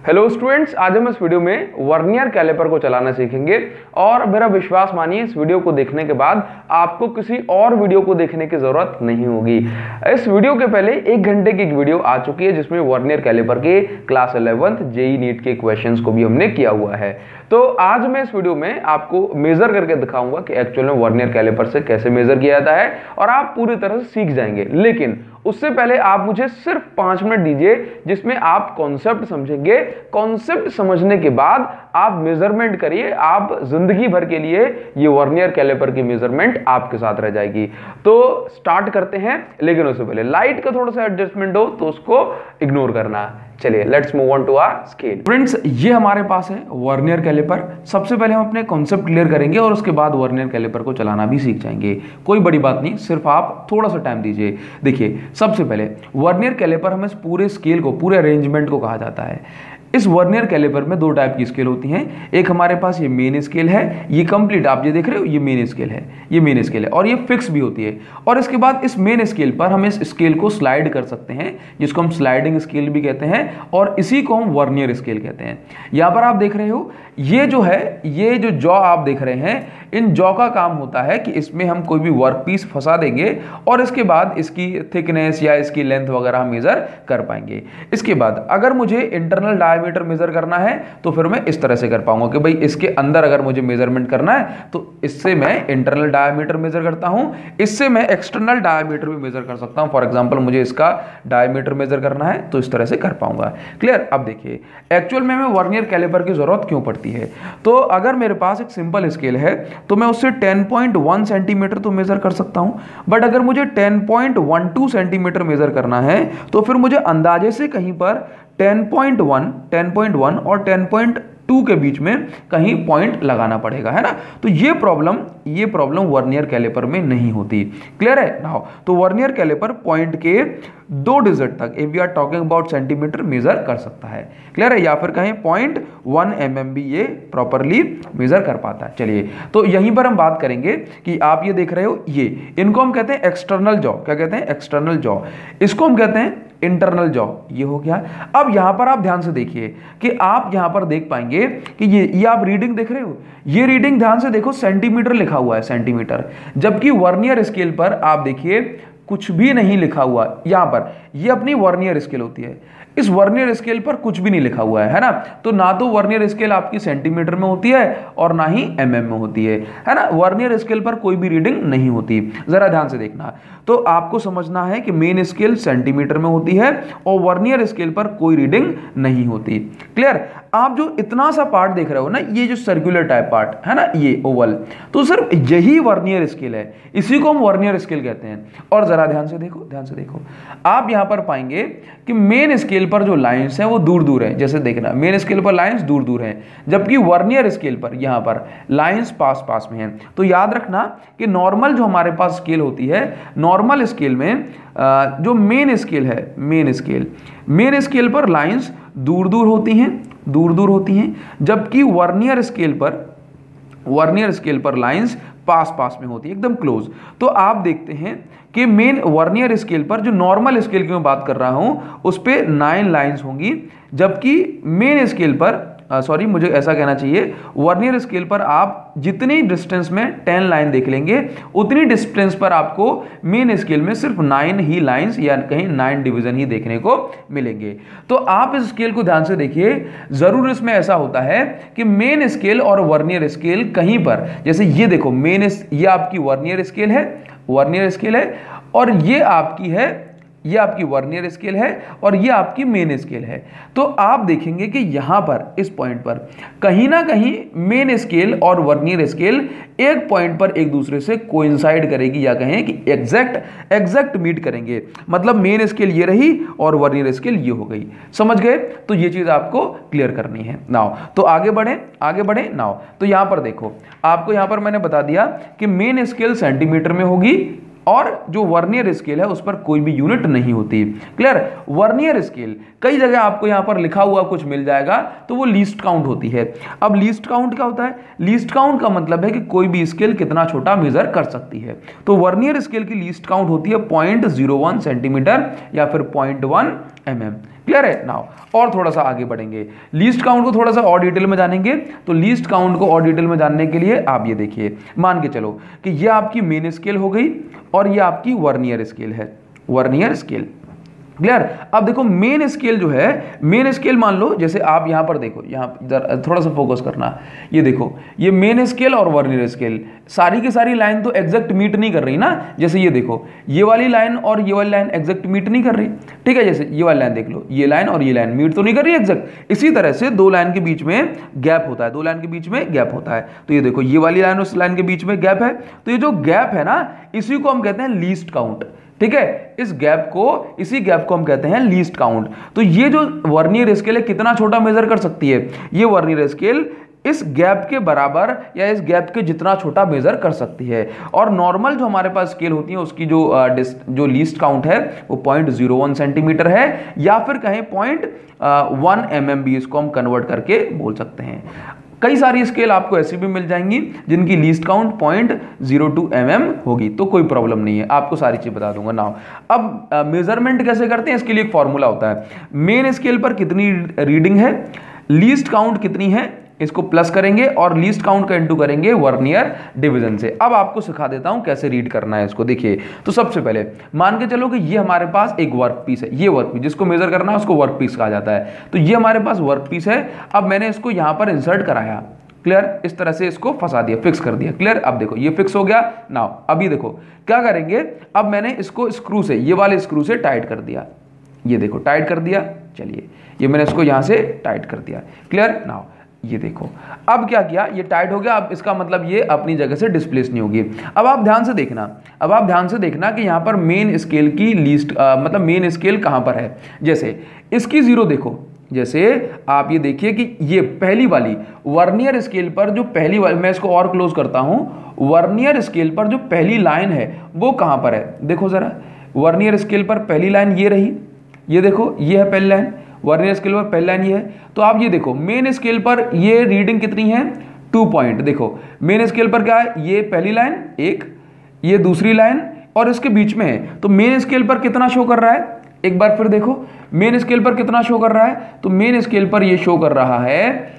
Hello students, आज हम इस वीडियो में वर्नियर कैलिपर को चलाना सीखेंगे और मेरा विश्वास मानिए इस वीडियो को देखने के बाद आपको किसी और वीडियो को देखने की जरूरत नहीं होगी। इस वीडियो के पहले 1 घंटे की एक वीडियो आ चुकी है जिसमें वर्नियर कैलिपर के क्लास 11th जेईई नीट के क्वेश्चंस को भी हमने किया हुआ है। तो आज मैं इस वीडियो में आपको मेजर करके दिखाऊंगा कि एक्चुअल में वर्नियर कैलिपर से कैसे मेजर किया जाता है और आप पूरी तरह से सीख जाएंगे। लेकिन उससे पहले आप मुझे सिर्फ 5 मिनट दीजिए जिसमें आप कॉन्सेप्ट समझेंगे। कॉन्सेप्ट समझने के बाद आप मेजरमेंट करिए, आप जिंदगी भर के लिए ये वर्नियर कैलिपर की मेजरमेंट आपके साथ रह जाएगी। तो स्टार्ट करते हैं, लेकिन उससे पहले लाइट का थोड़ा सा एडजस्टमेंट हो तो उसको इग्नोर करना। चलिए let's move on to our scale. Friends, ये हमारे पास है वर्नियर कैलिपर। सबसे पहले हम अपने कॉन्सेप्ट क्लियर करेंगे और उसके बाद वर्नियर कैलिपर को चलाना भी सीख जाएंगे। कोई बड़ी बात नहीं, सिर्फ आप थोड़ा सा टाइम दीजिए। देखिए, सबसे पहले वर्नियर कैलिपर हमें इस पूरे स्केल को, पूरे अरेंजमेंट को कहा जाता है। इस वर्नियर कैलिपर में 2 टाइप की स्केल होती हैं। एक हमारे पास ये मेन स्केल है, ये कंप्लीट आप ये देख रहे हो, ये मेन स्केल है, ये मेन स्केल है और ये फिक्स भी होती है। और इसके बाद इस मेन स्केल पर हम इस स्केल को स्लाइड कर सकते हैं, जिसको हम स्लाइडिंग स्केल भी कहते हैं और इसी को हम वर्नियर स्केल कहते हैं। यहां पर आप देख रहे हो, ये जो है, ये जो जॉ आप देख रहे हैं, इन जॉ का काम होता है कि इसमें हम कोई भी वर्क पीस फंसा देंगे और इसके बाद इसकी थिकनेस या इसकी लेंथ वगैरह मेजर कर पाएंगे। इसके बाद अगर मुझे इंटरनल डायमीटर मेजर करना है तो फिर मैं इस तरह से कर पाऊंगा कि भाई इसके अंदर अगर मुझे मेजरमेंट करना है तो इससे मैं इंटरनल डायमीटर मेजर करता हूं, इससे मैं एक्सटर्नल डायमीटर भी मेजर कर सकता हूं। फॉर एग्जांपल मुझे इसका डायमीटर मेजर करना है तो इस तरह से कर पाऊंगा। क्लियर? अब देखिए, एक्चुअल में हमें वर्नियर कैलिपर की जरूरत क्यों पड़ती है। तो अगर मेरे पास एक सिंपल स्केल है तो मैं उससे 10.1 सेंटीमीटर तो मेजर कर सकता हूं, बट अगर मुझे 10.12 सेंटीमीटर मेजर करना है तो फिर मुझे अंदाजे से कहीं पर 10.1 और 10.2 के बीच में कहीं पॉइंट लगाना पड़ेगा, है ना। तो ये प्रॉब्लम वर्नियर कैलिपर में नहीं होती। क्लियर है नाउ? तो वर्नियर कैलिपर पॉइंट के 2 डिजिट तक, if we are talking about centimetre, measure कर सकता है। क्लियर है? या फिर कहें 0.1 mm भी ये प्रॉपरली मेजर कर पाता है। चलिए, तो यहीं पर हम बात करेंगे कि आप ये देख रहे हो, ये इनको हम कहते हैं एक्सटर्नल जॉ। क्या कहते हैं? External jaw. इसको हम कहते हैं इंटरनल जॉ। ये हो गया। अब यहां पर आप ध्यान से देखिए कि आप यहां पर देख पाएंगे कि ये आप रीडिंग देख रहे हो, ये रीडिंग ध्यान से देखो, सेंटीमीटर लिखा हुआ है, सेंटीमीटर। जबकि वर्नियर स्केल पर आप देखिए कुछ भी नहीं लिखा हुआ। यहां पर ये अपनी वर्नियर स्केल होती है, इस वर्नियर स्केल पर कुछ भी नहीं लिखा हुआ है ना। तो ना तो वर्नियर स्केल आपकी सेंटीमीटर में होती है और ना ही mm में होती है ना। वर्नियर स्केल पर कोई भी रीडिंग नहीं होती। जरा ध्यान से देखना। तो आपको समझना है कि मेन स्केल सेंटीमीटर में होती है और वर्नियर स्केल पर कोई रीडिंग नहीं होती। क्लियर? आप जो इतना सा पार्ट देख रहे हो ना, ये जो सर्कुलर टाइप पार्ट है ना, ये ओवल, तो सिर्फ यही वर्नियर स्केल है, इसी को हम वर्नियर स्केल कहते हैं। और जरा ध्यान से देखो, ध्यान से देखो, आप यहां पर पाएंगे कि मेन स्केल पर जो लाइंस हैं वो दूर दूर है। जैसे देखना, मेन स्केल पर लाइंस दूर दूर हैं, जबकि वर्नियर स्केल पर यहां पर लाइंस पास पास में हैं। तो याद रखना कि नॉर्मल जो हमारे पास स्केल होती है, नॉर्मल स्केल में जो मेन स्केल है, मेन स्केल पर लाइंस दूर दूर होती हैं, दूर दूर होती हैं, जबकि वर्नियर स्केल पर लाइंस पास पास में होती है, एकदम क्लोज। तो आप देखते हैं कि मेन वर्नियर स्केल पर, जो नॉर्मल स्केल की मैं बात कर रहा हूं, उस पे 9 लाइंस होंगी, जबकि मेन स्केल पर मुझे ऐसा कहना चाहिए, वर्नियर स्केल पर आप जितनी डिस्टेंस में 10 लाइन देख लेंगे, उतनी डिस्टेंस पर आपको मेन स्केल में सिर्फ 9 ही लाइंस या कहीं 9 डिवीजन ही देखने को मिलेंगे। तो आप इस स्केल को ध्यान से देखिए। जरूर इसमें ऐसा होता है कि मेन स्केल और वर्नियर स्केल कहीं पर, जैसे ये देखो, ये आपकी वर्नियर स्केल है और ये आपकी वर्नियर स्केल है और ये आपकी मेन स्केल है। तो आप देखेंगे कि यहां पर, इस पॉइंट पर कहीं ना कहीं मेन स्केल और वर्नियर स्केल एक पॉइंट पर एक दूसरे से कोइंसाइड करेगी, या कहें कि एग्जैक्ट मीट करेंगे। मतलब मेन स्केल ये रही और वर्नियर स्केल ये हो गई। समझ गए? तो ये चीज आपको क्लियर करनी है। नाउ तो आगे बढ़े नाउ। तो यहां पर देखो, आपको यहां पर मैंने बता दिया कि मेन स्केल सेंटीमीटर में होगी और जो वर्नियर स्केल है उस पर कोई भी यूनिट नहीं होती। क्लियर? वर्नियर स्केल कई जगह आपको यहां पर लिखा हुआ कुछ मिल जाएगा, तो वो लीस्ट काउंट होती है। अब लीस्ट काउंट क्या होता है? लीस्ट काउंट का मतलब है कि कोई भी स्केल कितना छोटा मेजर कर सकती है। तो वर्नियर स्केल की लीस्ट काउंट होती है 0.01 सेंटीमीटर या फिर 0.1 mm। क्लियर है नाउ। और थोड़ा सा आगे बढ़ेंगे, लीस्ट काउंट को थोड़ा सा और डिटेल में जानेंगे। तो लीस्ट काउंट को और डिटेल में जानने के लिए आप ये देखिए, मान के चलो कि ये आपकी मेन स्केल हो गई और ये आपकी वर्नियर स्केल है, वर्नियर स्केल। क्लियर। अब देखो मेन स्केल जो है, मेन स्केल मान लो जैसे आप यहां पर देखो, यहां इधर थोड़ा सा फोकस करना, ये देखो ये मेन स्केल और वर्नियर स्केल, सारी की सारी लाइन तो एग्जैक्ट मीट नहीं कर रही ना। जैसे ये देखो ये वाली लाइन और ये वाली लाइन एग्जैक्ट मीट नहीं कर रही, ठीक है। जैसे ये वाली लाइन देख लो, ये लाइन और ये लाइन मीट तो नहीं कर रही एग्जैक्ट। इसी तरह से दो लाइन के बीच में गैप होता है, दो लाइन के बीच में गैप होता है। तो ये देखो ये वाली लाइन और उस लाइन के बीच में गैप है, तो ये जो गैप है ना, इसी को हम कहते हैं लीस्ट काउंट, ठीक है। इस गैप को, इसी गैप को हम कहते हैं लीस्ट काउंट। तो ये जो वर्नियर स्केल है कितना छोटा मेजर कर सकती है, ये वर्नियर स्केल इस गैप के बराबर या इस गैप के जितना छोटा मेजर कर सकती है। और नॉर्मल जो हमारे पास स्केल होती है उसकी जो लीस्ट काउंट है वो 0.01 सेंटीमीटर है, या फिर कहें 0.1 mm भी इसको हम कन्वर्ट करके बोल सकते हैं। कई सारी स्केल आपको ऐसी भी मिल जाएंगी जिनकी लीस्ट काउंट 0.02 mm होगी, तो कोई प्रॉब्लम नहीं है, आपको सारी चीज बता दूंगा नाउ। अब मेजरमेंट कैसे करते हैं, इसके लिए एक फॉर्मूला होता है। मेन स्केल पर कितनी रीडिंग है, लीस्ट काउंट कितनी है, इसको प्लस करेंगे और लीस्ट काउंट का इंटू करेंगे वर्नियर डिवीजन से। अब आपको सिखा देता हूं कैसे रीड करना है इसको। देखिए, तो सबसे पहले मान के चलो कि ये हमारे पास एक वर्क पीस है, ये वर्क पीस जिसको मेजर करना है उसको वर्क पीस कहा जाता है। तो ये हमारे पास वर्क पीस है। अब मैंने इसको यहां पर इंसर्ट कराया, क्लियर, इस तरह से इसको फंसा दिया, फिक्स कर दिया, क्लियर। अब देखो ये फिक्स हो गया। नाउ अभी देखो क्या करेंगे, अब मैंने इसको स्क्रू से, ये वाले स्क्रू से टाइट कर दिया, ये देखो टाइट कर दिया। चलिए ये मैंने इसको यहां से टाइट कर दिया, क्लियर। नाउ ये देखो अब क्या किया, ये टाइट हो गया। अब इसका मतलब ये अपनी जगह से डिस्प्लेस नहीं होगी। अब आप ध्यान से देखना, अब आप ध्यान से देखना कि यहां पर मेन स्केल की लीस्ट मतलब मेन स्केल कहां पर है। जैसे इसकी जीरो देखो, जैसे आप ये देखिए कि ये पहली वाली वर्नियर स्केल पर जो पहली वाली, मैं इसको और क्लोज करता हूं, वर्नियर स्केल पर जो पहली लाइन है वो कहां पर है, देखो जरा। वर्नियर स्केल पर पहली लाइन ये रही, ये देखो ये है पहली लाइन, वर्नियर स्केल पर पहली लाइन ये है। तो आप ये देखो मेन स्केल पर ये रीडिंग कितनी है, 2 पॉइंट। देखो मेन स्केल पर क्या है, ये पहली लाइन एक, ये दूसरी लाइन और इसके बीच में है। तो मेन स्केल पर कितना शो कर रहा है, एक बार फिर देखो मेन स्केल पर कितना शो कर रहा है। तो मेन स्केल पर ये शो कर रहा है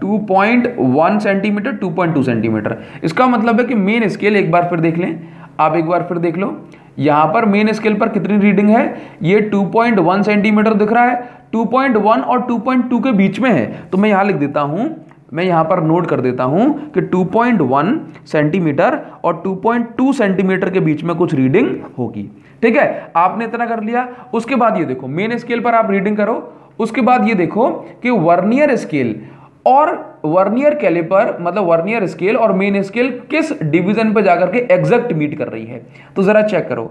2.1 सेंटीमीटर, 2.2 सेंटीमीटर। इसका मतलब है कि मेन स्केल, एक बार फिर देख लें, आप एक बार फिर देख लो, यहां पर मेन स्केल पर कितनी रीडिंग है, ये 2.1 सेंटीमीटर दिख रहा है, 2.1 और 2.2 के बीच में है। तो मैं यहां लिख देता हूं, मैं यहां पर नोट कर देता हूं कि 2.1 सेंटीमीटर और 2.2 सेंटीमीटर के बीच में कुछ रीडिंग होगी, ठीक है। आपने इतना कर लिया। उसके बाद ये देखो मेन स्केल पर आप रीडिंग करो। उसके बाद ये देखो कि वर्नियर स्केल और वर्नियर कैलिपर, मतलब वर्नियर स्केल और मेन स्केल किस डिवीजन पे जाकर के एग्जैक्ट मीट कर रही है। तो जरा चेक करो,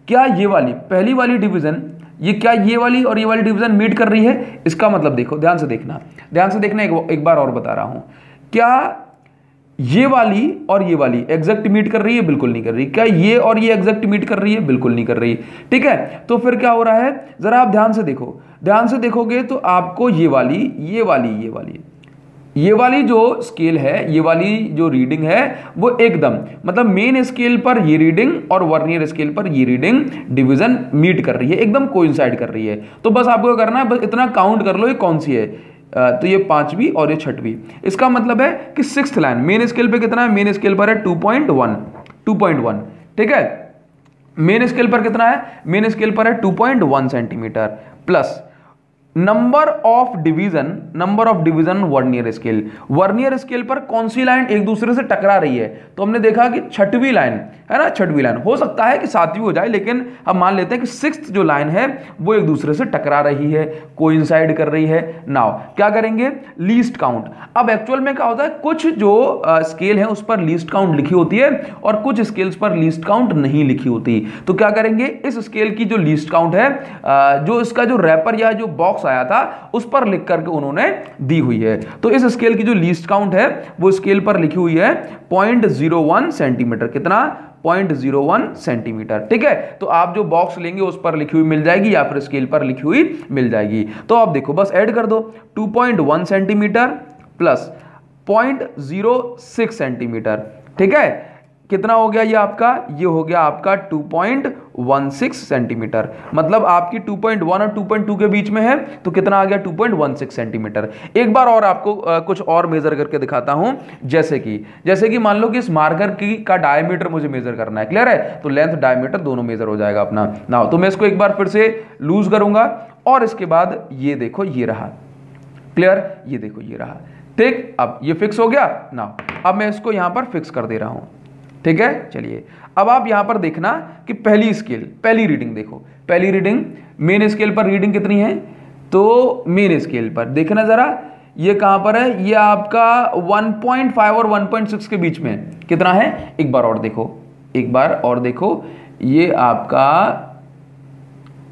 क्या ये वाली पहली वाली डिवीजन, ये क्या ये वाली और ये वाली डिवीजन मीट कर रही है। इसका मतलब देखो, ध्यान से देखना, ध्यान से देखना, एक बार और बता रहा हूं, क्या ये वाली और ये वाली एग्जैक्ट मीट कर रही है, बिल्कुल नहीं कर रही। क्या ये और ये एग्जैक्ट मीट कर रही है, बिल्कुल नहीं कर रही, ठीक है। तो फिर क्या हो रहा है, जरा आप ध्यान से देखो, ध्यान से देखोगे तो आपको ये वाली, ये वाली, ये वाली, ये वाली जो स्केल है, ये वाली जो रीडिंग है वो एकदम, मतलब मेन स्केल पर ये रीडिंग और वर्नियर स्केल पर ये रीडिंग डिवीजन मीट कर रही है, एकदम कोइंसाइड कर रही है। तो बस आपको करना है, बस इतना काउंट कर लो ये कौन सी है। तो ये 5वीं और ये 6वीं। इसका मतलब है कि 6th लाइन मेन स्केल पे कितना है, मेन स्केल पर है 2.1, ठीक है। मेन स्केल पर कितना है, मेन स्केल पर है 2.1 centimetre plus number of division vernier scale. Vernier scale पर कौन सी लाइन एक दूसरे से टकरा रही है, तो हमने देखा कि 6वीं लाइन है ना, 6वीं लाइन, हो सकता है कि 7वीं हो जाए, लेकिन हम मान लेते हैं कि 6th जो लाइन है वो एक दूसरे से टकरा रही है, कोइंसाइड कर रही है। नाउ क्या करेंगे, लीस्ट काउंट। अब एक्चुअल में क्या होता है, कुछ जो स्केल है उस पर लीस्ट काउंट लिखी होती है और कुछ स्केल्स पर लीस्ट काउंट नहीं लिखी होती। तो क्या करेंगे, इस स्केल की जो लीस्ट काउंट है, जो इसका जो रैपर या जो बॉक्स आया था उस पर लिख करके उन्होंने दी हुई है। तो इस स्केल की जो लीस्ट काउंट है वो स्केल पर लिखी हुई है 0.01 सेंटीमीटर। कितना, 0.01 सेंटीमीटर, ठीक है। तो आप जो बॉक्स लेंगे उस पर लिखी हुई मिल जाएगी या फिर स्केल पर लिखी हुई मिल जाएगी। तो आप देखो बस ऐड कर दो, 2.1 सेंटीमीटर प्लस 0.06 सेंटीमीटर, ठीक है। कितना हो गया ये आपका, ये हो गया आपका 2.16 सेंटीमीटर। मतलब आपकी 2.1 और 2.2 के बीच में है, तो कितना आ गया 2.16 सेंटीमीटर। एक बार और आपको कुछ और मेजर करके दिखाता हूं। जैसे कि मान लो कि इस मार्कर की का डायमीटर मुझे मेजर करना है, क्लियर है, तो लेंथ डायमीटर दोनों मेजर हो जाएगा अपना ना। तो मैं इसको एक बार फिर से लूज करूंगा और इसके बाद ये देखो ये रहा, क्लियर, ये देखो ये रहा, ठीक। अब ये फिक्स हो गया ना। अब मैं इसको यहां पर फिक्स कर दे रहा हूं, ठीक है। चलिए अब आप यहां पर देखना कि पहली स्केल, पहली रीडिंग देखो, पहली रीडिंग मेन स्केल पर रीडिंग कितनी है, तो मेन स्केल पर देखना जरा, ये कहां पर है, ये आपका 1.5 और 1.6 के बीच में है। कितना है, एक बार और देखो, एक बार और देखो, ये आपका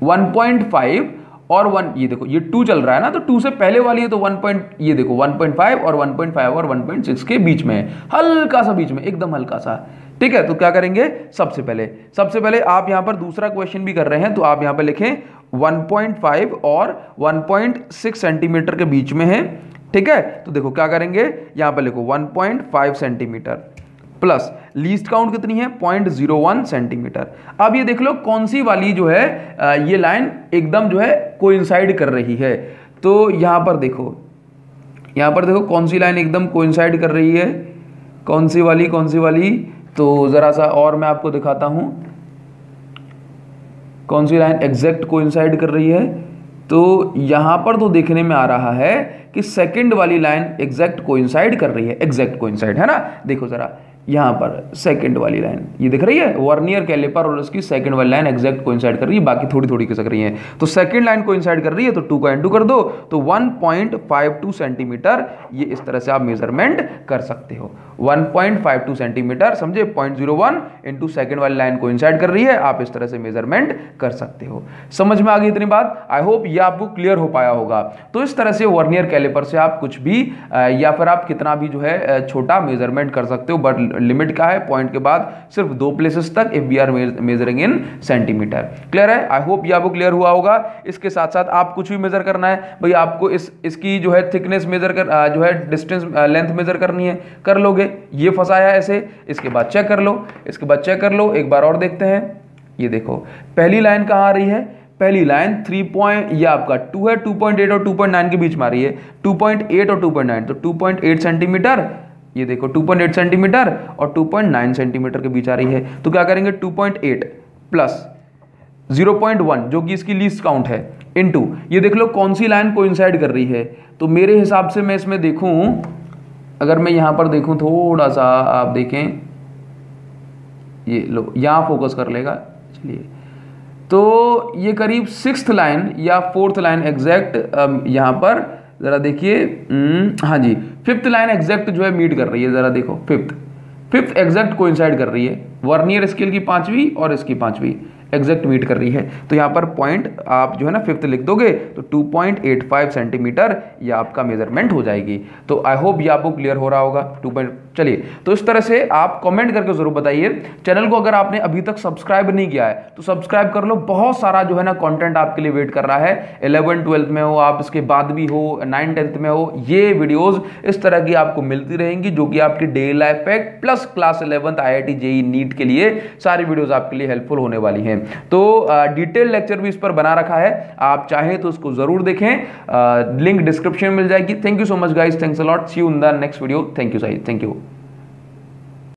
1.5 और 1, ये देखो ये 2 चल रहा है ना, तो 2 से पहले वाली है तो 1. ये देखो 1.5 और 1.5 और 1.6 के बीच में है, हल्का सा बीच में, एकदम हल्का सा, ठीक है। तो क्या करेंगे, सबसे पहले आप यहां पर दूसरा क्वेश्चन भी कर रहे हैं, तो आप यहां पर लिखें 1.5 और 1.6 सेंटीमीटर के बीच में है, ठीक है। तो देखो क्या करेंगे, यहां पर लिखो 1.5 सेंटीमीटर प्लस लीस्ट काउंट कितनी है 0.01 सेंटीमीटर। अब ये देख लो कौन सी वाली जो है ये लाइन एकदम जो है कोइंसाइड कर रही है। तो यहां पर देखो कौन सी लाइन एकदम कोइंसाइड कर रही है, कौन सी वाली, तो जरा सा और मैं आपको दिखाता हूं कौन सी लाइन एग्जैक्ट कोइंसाइड कर रही है। तो यहां पर तो देखने में आ रहा है कि सेकंड वाली लाइन एग्जैक्ट कोइंसाइड कर रही है, एग्जैक्ट कोइंसाइड है ना। देखो जरा यहां पर सेकंड वाली लाइन ये दिख रही है, वर्नियर कैलिपर और उसकी सेकंड वाली लाइन एग्जैक्ट कोइंसाइड कर रही है, बाकी थोड़ी थोड़ी खिसक रही है। तो सेकंड लाइन कोइंसाइड कर रही है, तो 2 का इंटू कर दो, तो 1.52 सेंटीमीटर ये इस तरह से आप मेजरमेंट कर सकते हो। 1.52 सेंटीमीटर, समझे, 0.01 इंटू सेकंड वाली लाइन कोइंसाइड कर रही है, आप इस तरह से मेजरमेंट कर सकते हो। समझ में आ गई इतनी बात, आई होप ये आपको क्लियर हो पाया होगा। तो इस तरह से वर्नियर कैलिपर से आप कुछ भी या फिर आप कितना भी जो है छोटा मेजरमेंट कर सकते हो, बट लिमिट क्या है, पॉइंट के बाद सिर्फ 2 प्लेसेस तक, if we are measuring in centimetre. Clear है, आई होप ये आपको क्लियर हुआ होगा। इसके साथ साथ आप कुछ भी मेजर करना है भाई, आपको इसकी जो है थिकनेस मेजर कर जो है डिस्टेंस लेंथ मेजर करनी है, कर लोगे, ये फंसाया ऐसे, इसके बाद चेक कर लो, एक बार और देखते हैं। ये देखो पहली लाइन कहां आ रही है, पहली लाइन 3 ये आपका 2 है, 2.8 और 2.9 के बीच में आ रही है, 2.8 और 2.9, तो 2.8 सेंटीमीटर, ये देखो 2.8 सेंटीमीटर और 2.9 सेंटीमीटर के बीच आ रही है। तो क्या करेंगे 2.8 प्लस 0.1 जो कि इसकी लीस्ट काउंट है, इनटू ये देख लो कौन सी लाइन कोइंसाइड कर रही है। तो मेरे हिसाब से मैं इसमें देखूं, अगर मैं यहां पर देखूं थोड़ा सा, आप देखें, ये लो यहां फोकस कर लेगा, चलिए, तो ये करीब 6th लाइन या 4th लाइन एग्जैक्ट यहां पर जरा देखिए, हाँ जी 5th लाइन एग्जैक्ट जो है मीट कर रही है, जरा देखो 5th एग्जैक्ट कोइंसाइड कर रही है, वर्नियर स्केल की 5वीं और इसकी 5वीं एग्जैक्ट मीट कर रही है। तो यहाँ पर पॉइंट आप जो है ना 5th लिख दोगे, तो 2.85 सेंटीमीटर ये आपका मेजरमेंट हो जाएगी। तो आई होप ये आपको क्लियर हो रहा होगा। चलिए, तो इस तरह से आप कमेंट करके जरूर बताइए। चैनल को अगर आपने अभी तक सब्सक्राइब नहीं किया है तो सब्सक्राइब कर लो, बहुत सारा जो है ना कंटेंट आपके लिए वेट कर रहा है। 11th 12th में हो आप, इसके बाद भी हो, 9th 10th में हो, ये वीडियोस इस तरह की आपको मिलती रहेंगी, जो कि आपकी daily life pack plus class 11th IIT JEE NEET के लिए सारी वीडियोस आपके लिए हेल्पफुल होने वाली हैं। तो डिटेल लेक्चर भी इस पर बना रखा है, आप चाहें तो उसको जरूर देखें, लिंक डिस्क्रिप्शन में मिल जाएगी। Thank you so much guys, thanks a lot, see you in the next video. Thank you guys, thank you.